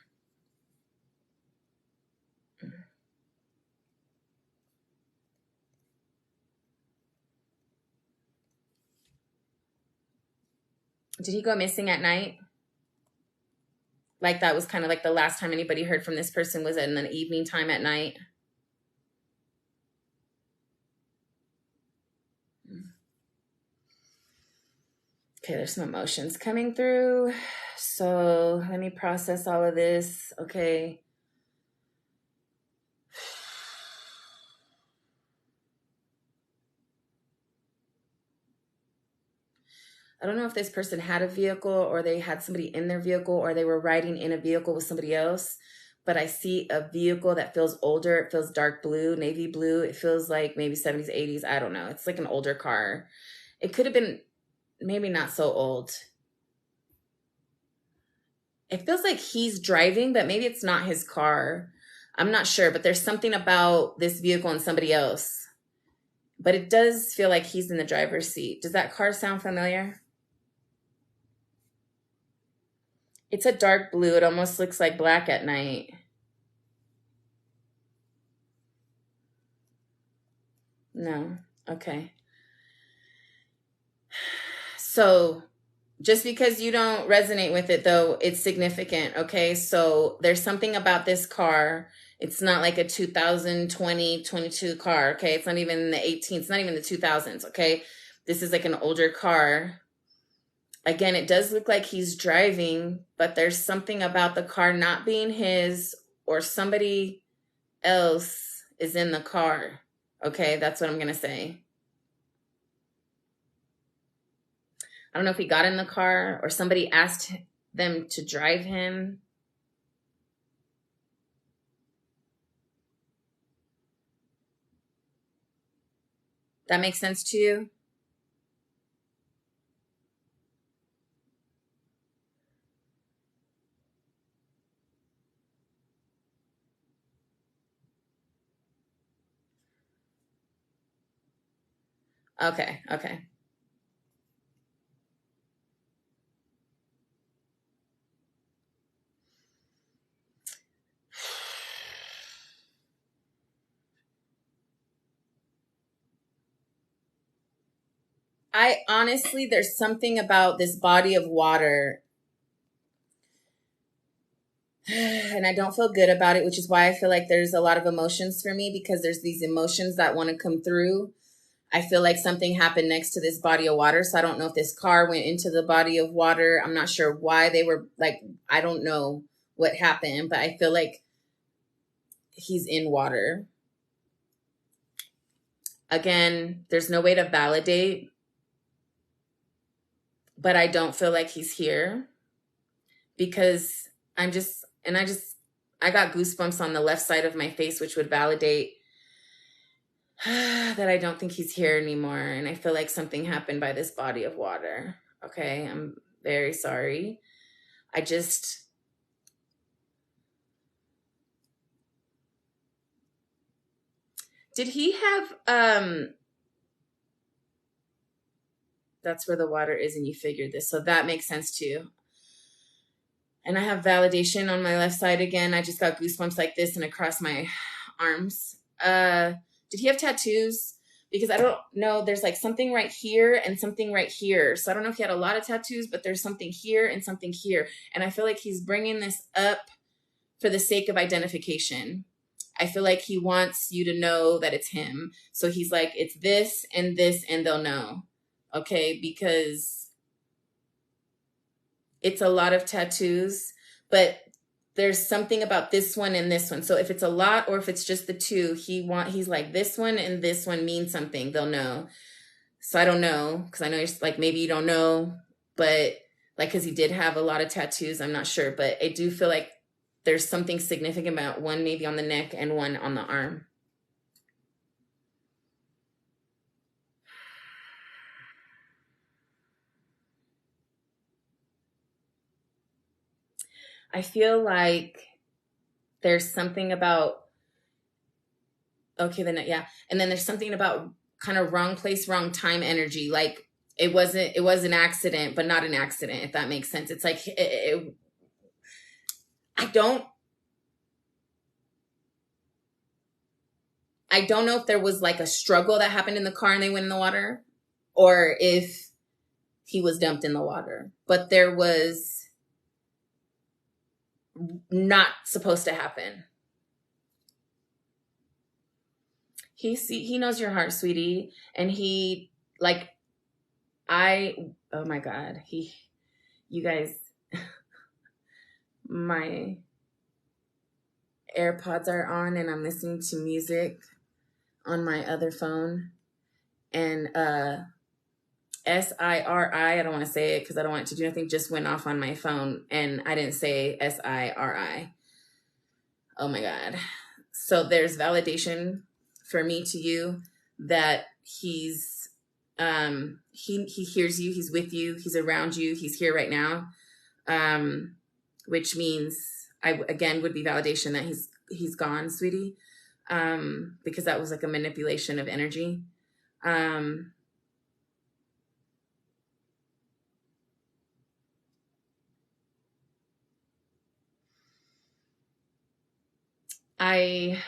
Did he go missing at night? Like that was kind of like the last time anybody heard from this person was in an evening time at night? Okay, there's some emotions coming through. So let me process all of this. Okay. I don't know if this person had a vehicle or they had somebody in their vehicle or they were riding in a vehicle with somebody else, but I see a vehicle that feels older. It feels dark blue, navy blue. It feels like maybe 70s, 80s. I don't know. It's like an older car. It could have been maybe not so old. It feels like he's driving, but maybe it's not his car. I'm not sure, but there's something about this vehicle and somebody else. But it does feel like he's in the driver's seat. Does that car sound familiar? It's a dark blue. It almost looks like black at night. No. Okay. So Just because you don't resonate with it, though, it's significant, okay? So there's something about this car. It's not like a 2020, 22 car, okay? It's not even the 18, it's not even the 2000s, okay? This is like an older car. Again, it does look like he's driving, but there's something about the car not being his, or somebody else is in the car, okay? That's what I'm going to say. I don't know if he got in the car or somebody asked them to drive him. That makes sense to you? Okay, okay. I honestly, there's something about this body of water, and I don't feel good about it, which is why I feel like there's a lot of emotions for me, because there's these emotions that want to come through. I feel like something happened next to this body of water. So I don't know if this car went into the body of water. I'm not sure why they were like, I don't know what happened, but I feel like he's in water. Again, there's no way to validate, but I don't feel like he's here, because I got goosebumps on the left side of my face, which would validate that I don't think he's here anymore. And I feel like something happened by this body of water. Okay, I'm very sorry. I just, did he have, that's where the water is, and you figured this. So that makes sense too. And I have validation on my left side again. I just got goosebumps like this and across my arms. Did he have tattoos? Because I don't know, there's like something right here and something right here. So I don't know if he had a lot of tattoos, but there's something here and something here. And I feel like he's bringing this up for the sake of identification. I feel like he wants you to know that it's him. So he's like, it's this, and they'll know. Okay, because it's a lot of tattoos, but there's something about this one and this one. So if it's a lot or if it's just the two, he's like, this one and this one mean something. They'll know. So I don't know, because I know you're like, maybe you don't know, but like, because he did have a lot of tattoos, I'm not sure, but I do feel like there's something significant about one maybe on the neck and one on the arm. I feel like there's something about, okay, then yeah. And then there's something about kind of wrong place, wrong time energy. Like it was an accident, but not an accident, if that makes sense. It's like, I don't know if there was like a struggle that happened in the car and they went in the water, or if he was dumped in the water. But there was not supposed to happen. He knows your heart, sweetie, and he like oh my god, you guys, my AirPods are on and I'm listening to music on my other phone, and SIRI, I don't want to say it because I don't want it to do anything, just went off on my phone and I didn't say SIRI. Oh my god. So there's validation for me to you that he's he hears you, he's with you, he's around you, he's here right now. Which means I again would be validation that he's gone, sweetie. Because that was like a manipulation of energy. I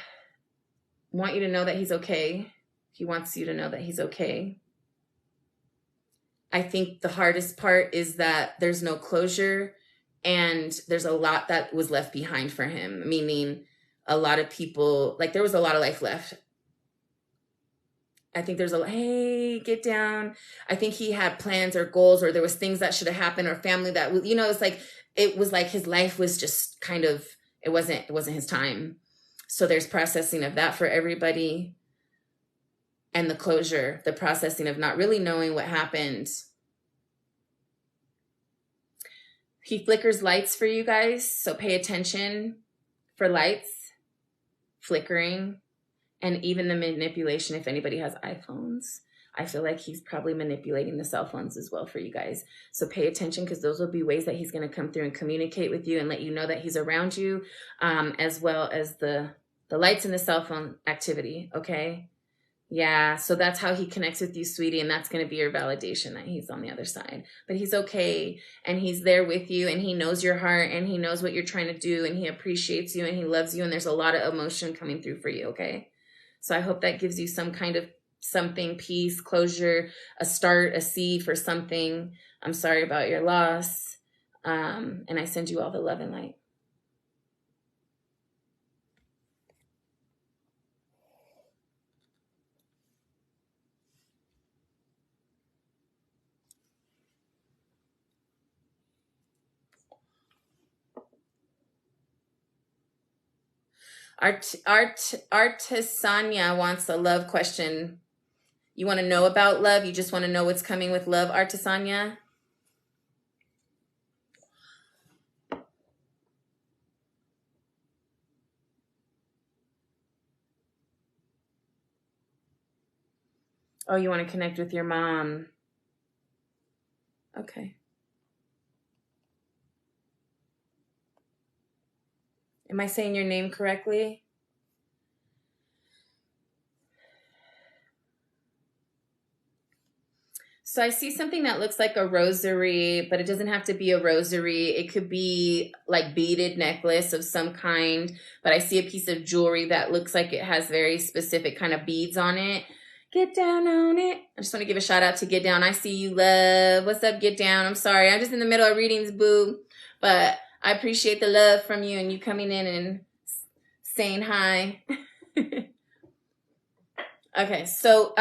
want you to know that he's okay. He wants you to know that he's okay. I think the hardest part is that there's no closure, and there's a lot that was left behind for him, meaning a lot of people, like there was a lot of life left. I think there's hey, get down. I think he had plans or goals, or there was things that should have happened, or family that, it was like his life was just kind of, it wasn't his time. So there's processing of that for everybody. And the closure, the processing of not really knowing what happened. He flickers lights for you guys, so pay attention for lights, flickering, and even the manipulation. If anybody has iPhones, I feel like he's probably manipulating the cell phones as well for you guys. So pay attention, because those will be ways that he's going to come through and communicate with you and let you know that he's around you, as well as the lights and the cell phone activity, okay? Yeah, so that's how he connects with you, sweetie, and that's going to be your validation that he's on the other side. But he's okay, and he's there with you, and he knows your heart, and he knows what you're trying to do, and he appreciates you, and he loves you, and there's a lot of emotion coming through for you, okay? So I hope that gives you some kind of something, peace, closure, a start, a seed for something. I'm sorry about your loss, and I send you all the love and light. Artisania wants a love question. You want to know about love? You just want to know what's coming with love, Artisania? Oh, you want to connect with your mom. Okay. Am I saying your name correctly? So I see something that looks like a rosary, but it doesn't have to be a rosary. It could be like beaded necklace of some kind, but I see a piece of jewelry that looks like it has very specific kind of beads on it. Get down on it. I just want to give a shout out to Get Down. I see you, love. What's up, Get Down? I'm sorry. I'm just in the middle of readings, boo. But I appreciate the love from you and you coming in and saying hi. Okay, so,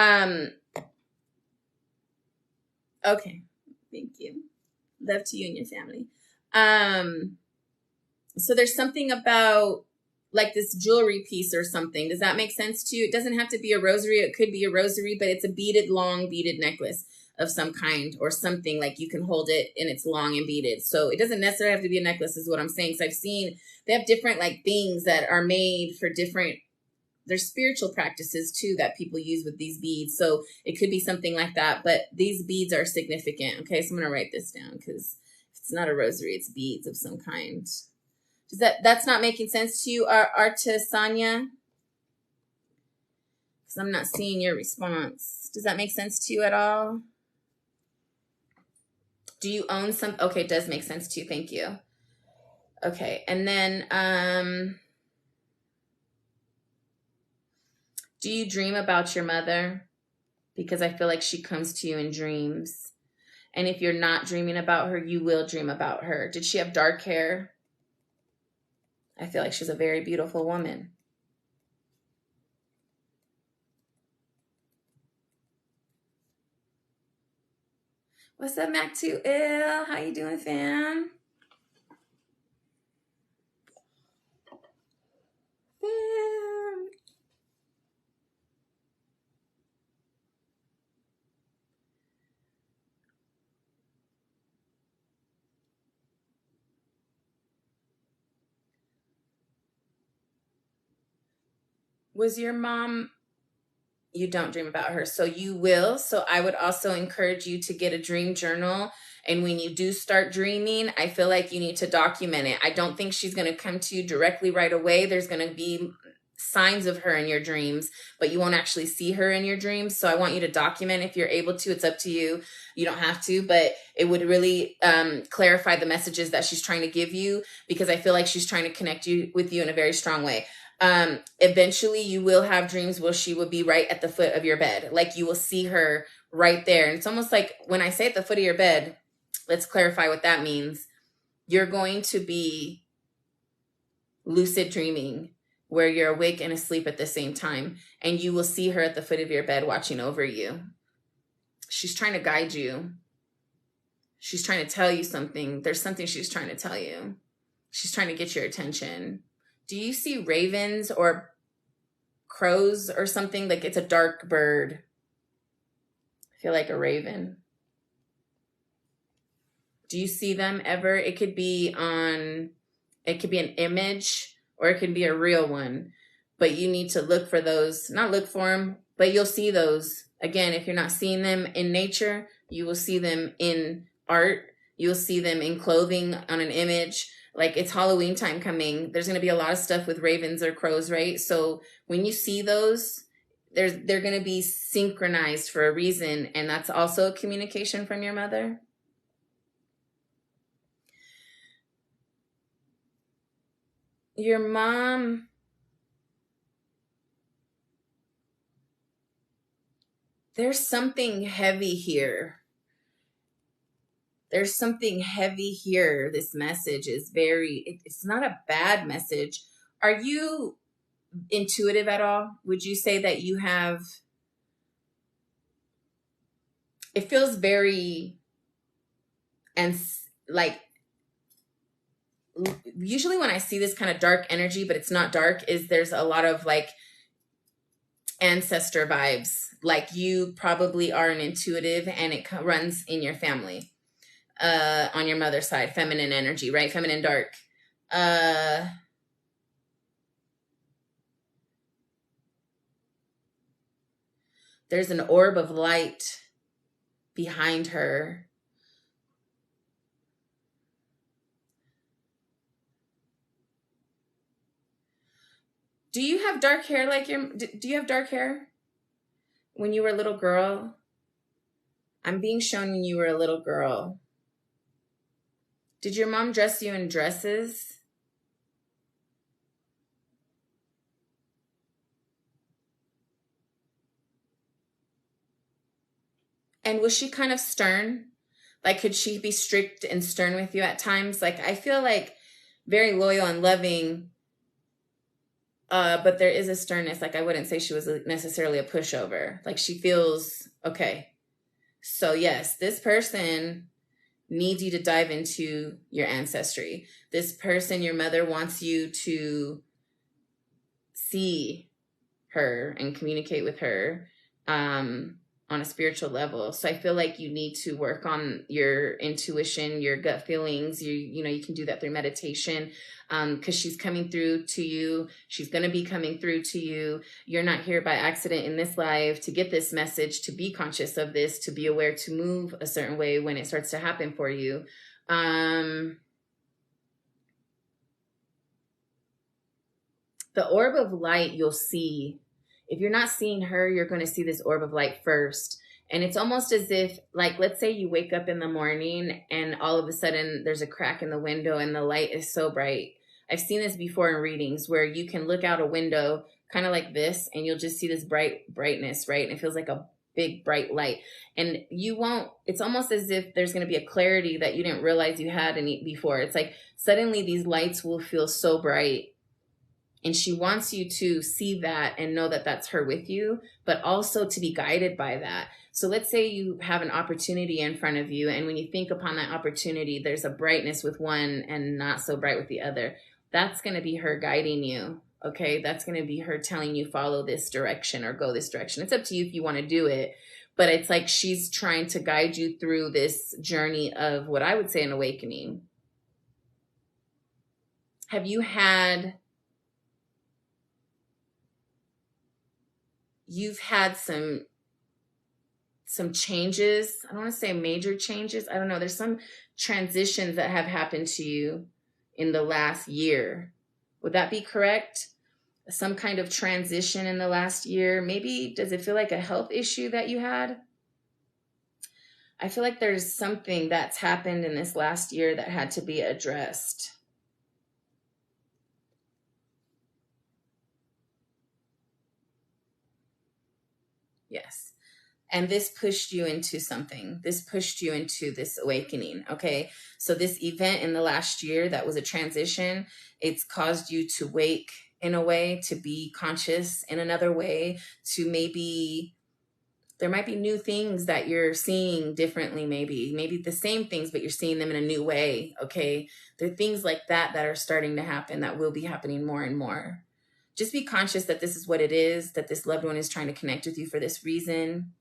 okay. Thank you. Love to you and your family. So there's something about like this jewelry piece or something. Does that make sense to you? It doesn't have to be a rosary. It could be a rosary, but it's a beaded, long beaded necklace of some kind or something. Like you can hold it and it's long and beaded. So it doesn't necessarily have to be a necklace is what I'm saying. So I've seen they have different like things that are made for different, there's spiritual practices too that people use with these beads. So it could be something like that, but these beads are significant. Okay, so I'm going to write this down because it's not a rosary, it's beads of some kind. Does that's not making sense to you, Artisania? Because I'm not seeing your response. Does that make sense to you at all? Do you own some? Okay, it does make sense to you. Thank you. Okay, and then do you dream about your mother? Because I feel like she comes to you in dreams. And if you're not dreaming about her, you will dream about her. Did she have dark hair? I feel like she's a very beautiful woman. What's up, Mac2L? How you doing, fam? Fam. Was your mom, you don't dream about her, so you will. So I would also encourage you to get a dream journal. And when you do start dreaming, I feel like you need to document it. I don't think she's going to come to you directly right away. There's going to be signs of her in your dreams, but you won't actually see her in your dreams. So I want you to document if you're able to. It's up to you. You don't have to, but it would really clarify the messages that she's trying to give you, because I feel like she's trying to connect you with you in a very strong way. Eventually you will have dreams where she will be right at the foot of your bed. Like you will see her right there. And it's almost like when I say at the foot of your bed, let's clarify what that means. You're going to be lucid dreaming, where you're awake and asleep at the same time. And you will see her at the foot of your bed watching over you. She's trying to guide you. She's trying to tell you something. There's something she's trying to tell you. She's trying to get your attention. Do you see ravens or crows or something? Like it's a dark bird. I feel like a raven. Do you see them ever? It could be an image, or it could be a real one. But you need to look for those, not look for them, but you'll see those. Again, if you're not seeing them in nature, you will see them in art. You'll see them in clothing on an image. Like it's Halloween time coming. There's going to be a lot of stuff with ravens or crows, right? So when you see those, they're going to be synchronized for a reason. And that's also a communication from your mother. Your mom, there's something heavy here. There's something heavy here. This message is it's not a bad message. Are you intuitive at all? Would you say that you have, it feels very, and like, usually when I see this kind of dark energy, but it's not dark, is there's a lot of like ancestor vibes. Like you probably are an intuitive and it runs in your family. On your mother's side, feminine energy, right? Feminine dark. There's an orb of light behind her. Do you have dark hair do you have dark hair when you were a little girl? I'm being shown when you were a little girl. Did your mom dress you in dresses? And was she kind of stern? Like, could she be strict and stern with you at times? Like, I feel like very loyal and loving, but there is a sternness. Like, I wouldn't say she was necessarily a pushover. Like, she feels, okay. So yes, this person needs you to dive into your ancestry. This person, your mother, wants you to see her and communicate with her on a spiritual level. So I feel like you need to work on your intuition, your gut feelings. You know, you can do that through meditation, because she's coming through to you. She's going to be coming through to you. You're not here by accident in this life to get this message, to be conscious of this, to be aware, to move a certain way when it starts to happen for you. The orb of light you'll see. If you're not seeing her, you're going to see this orb of light first. And it's almost as if, like, let's say you wake up in the morning and all of a sudden there's a crack in the window and the light is so bright. I've seen this before in readings where you can look out a window kind of like this and you'll just see this brightness, right? And it feels like a big bright light. And it's almost as if there's going to be a clarity that you didn't realize you had before. It's like suddenly these lights will feel so bright. And she wants you to see that and know that that's her with you, but also to be guided by that. So let's say you have an opportunity in front of you, and when you think upon that opportunity, there's a brightness with one and not so bright with the other. That's going to be her guiding you, okay? That's going to be her telling you follow this direction or go this direction. It's up to you if you want to do it, but it's like she's trying to guide you through this journey of what I would say an awakening. Have you had... You've had some changes. I don't want to say major changes. I don't know. There's some transitions that have happened to you in the last year. Would that be correct? Some kind of transition in the last year. Maybe, does it feel like a health issue that you had? I feel like there's something that's happened in this last year that had to be addressed. Yes. And this pushed you into something. This pushed you into this awakening, okay? So this event in the last year that was a transition, it's caused you to wake in a way, to be conscious in another way, to maybe, there might be new things that you're seeing differently, maybe the same things, but you're seeing them in a new way, okay? There are things like that that are starting to happen that will be happening more and more. Just be conscious that this is what it is, that this loved one is trying to connect with you for this reason.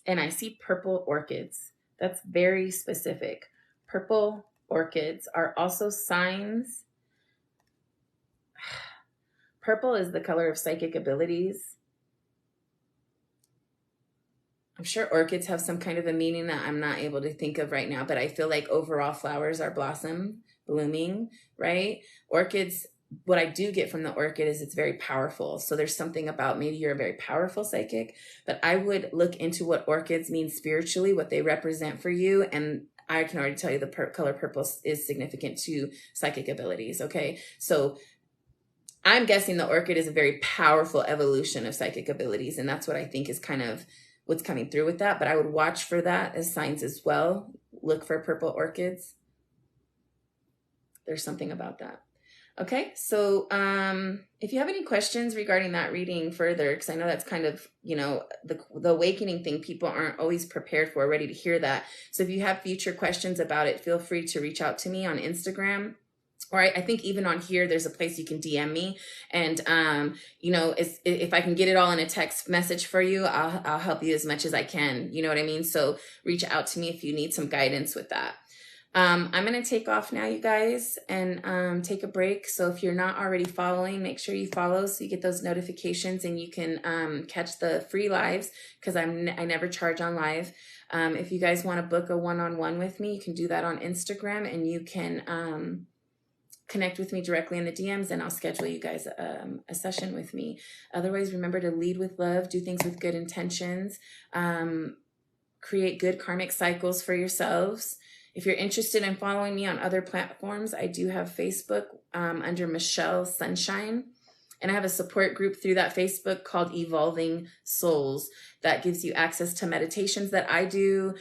And I see purple orchids. That's very specific. Purple orchids are also signs. Purple is the color of psychic abilities. I'm sure orchids have some kind of a meaning that I'm not able to think of right now, but I feel like overall flowers are blooming, right? Orchids, what I do get from the orchid is it's very powerful. So there's something about, maybe you're a very powerful psychic, but I would look into what orchids mean spiritually, what they represent for you. And I can already tell you the color purple is significant to psychic abilities. Okay. So I'm guessing the orchid is a very powerful evolution of psychic abilities. And that's what I think is kind of what's coming through with that. But I would watch for that as signs as well. Look for purple orchids. There's something about that. Okay, so if you have any questions regarding that reading further, because I know that's kind of, you know, the awakening thing, people aren't always prepared for, ready to hear that. So if you have future questions about it, feel free to reach out to me on Instagram. Or I think even on here, there's a place you can DM me. And, you know, if I can get it all in a text message for you, I'll help you as much as I can. You know what I mean? So reach out to me if you need some guidance with that. I'm going to take off now, you guys, and take a break. So if you're not already following, make sure you follow so you get those notifications and you can catch the free lives, because I never charge on live. If you guys want to book a one-on-one with me, you can do that on Instagram, and you can connect with me directly in the DMs, and I'll schedule you guys a session with me. Otherwise, remember to lead with love, do things with good intentions, create good karmic cycles for yourselves. If you're interested in following me on other platforms, I do have Facebook under Michelle Sunshine. And I have a support group through that Facebook called Evolving Souls that gives you access to meditations that I do,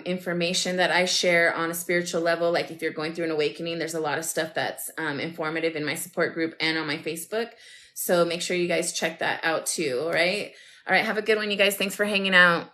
information that I share on a spiritual level. Like if you're going through an awakening, there's a lot of stuff that's informative in my support group and on my Facebook. So make sure you guys check that out too, all right? All right, have a good one, you guys. Thanks for hanging out.